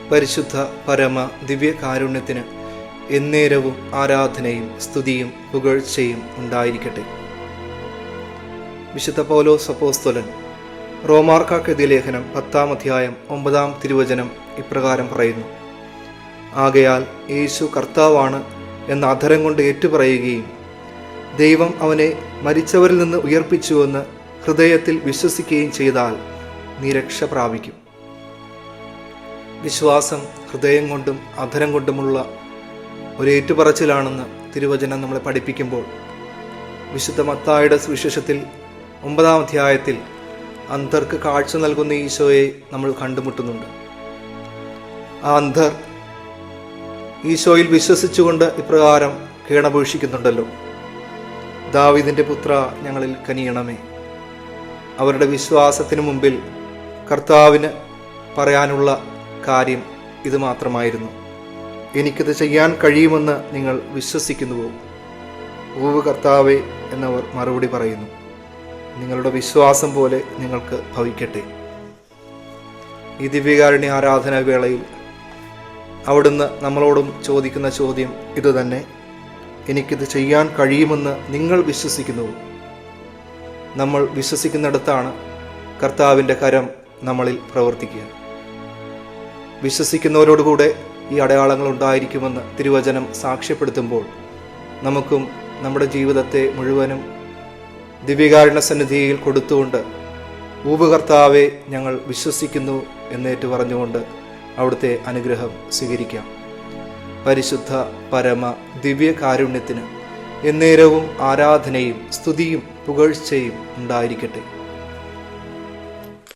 പരിശുദ്ധ പരമ ദിവ്യകാരുണ്യത്തിന് എന്നേരവും ആരാധനയും സ്തുതിയും പുകഴ്ചയും ഉണ്ടായിരിക്കട്ടെ. വിശുദ്ധ പൗലോസ് അപ്പോസ്തലൻ റോമാർക്കാർക്കെതിരെ ലേഖനം 10-ാം അധ്യായം 9-ാം തിരുവചനം ഇപ്രകാരം പറയുന്നു: ആകയാൽ യേശു കർത്താവാണ് എന്ന അധരം കൊണ്ട് ഏറ്റുപറയുകയും ദൈവം അവനെ മരിച്ചവരിൽ നിന്ന് ഉയർപ്പിച്ചുവെന്ന് ഹൃദയത്തിൽ വിശ്വസിക്കുകയും ചെയ്താൽ നീ രക്ഷ പ്രാപിക്കും. വിശ്വാസം ഹൃദയം കൊണ്ടും അധരം കൊണ്ടുമുള്ള ഒരു ഏറ്റുപറച്ചിലാണെന്ന് തിരുവചനം നമ്മളെ പഠിപ്പിക്കുമ്പോൾ, വിശുദ്ധ മത്തായിയുടെ സുവിശേഷത്തിൽ 9-ാം അധ്യായത്തിൽ അന്ധർക്ക് കാഴ്ച നൽകുന്ന ഈശോയെ നമ്മൾ കണ്ടുമുട്ടുന്നുണ്ട്. ആ അന്ധർ ഈശോയിൽ വിശ്വസിച്ചുകൊണ്ട് ഇപ്രകാരം കേണപേക്ഷിക്കുന്നുണ്ടല്ലോ: ദാവീദിന്റെ പുത്ര, ഞങ്ങളിൽ കനിയണമേ. അവരുടെ വിശ്വാസത്തിന് മുമ്പിൽ കർത്താവിന് പറയാനുള്ള കാര്യം ഇത് മാത്രമായിരുന്നു: എനിക്കിത് ചെയ്യാൻ കഴിയുമെന്ന് നിങ്ങൾ വിശ്വസിക്കുന്നുവോ? ഓ കർത്താവേ എന്നവർ മറുപടി പറയുന്നു: നിങ്ങളുടെ വിശ്വാസം പോലെ നിങ്ങൾക്ക് ഭവിക്കട്ടെ. ഈ ദിവ്യകാരുണ്യ ആരാധനാ വേളയിൽ അവിടുന്ന് നമ്മളോടും ചോദിക്കുന്ന ചോദ്യം ഇതുതന്നെ: എനിക്കിത് ചെയ്യാൻ കഴിയുമെന്ന് നിങ്ങൾ വിശ്വസിക്കുന്നുവോ? നമ്മൾ വിശ്വസിക്കുന്നിടത്താണ് കർത്താവിൻ്റെ കരം നമ്മളിൽ പ്രവർത്തിക്കുക. വിശ്വസിക്കുന്നവരോടുകൂടെ ഈ അടയാളങ്ങൾ ഉണ്ടായിരിക്കുമെന്ന് തിരുവചനം സാക്ഷ്യപ്പെടുത്തുമ്പോൾ, നമുക്കും നമ്മുടെ ജീവിതത്തെ മുഴുവനും ദിവ്യകാരുണ്യ സന്നിധിയിൽ കൊടുത്തുകൊണ്ട് കർത്താവെ ഞങ്ങൾ വിശ്വസിക്കുന്നു എന്നേറ്റു പറഞ്ഞുകൊണ്ട് അവിടുത്തെ അനുഗ്രഹം സ്വീകരിക്കാം. പരിശുദ്ധ പരമ ദിവ്യകാരുണ്യത്തിന് എന്നേരവും ആരാധനയും സ്തുതിയും പുകഴ്ചയും ഉണ്ടായിരിക്കട്ടെ.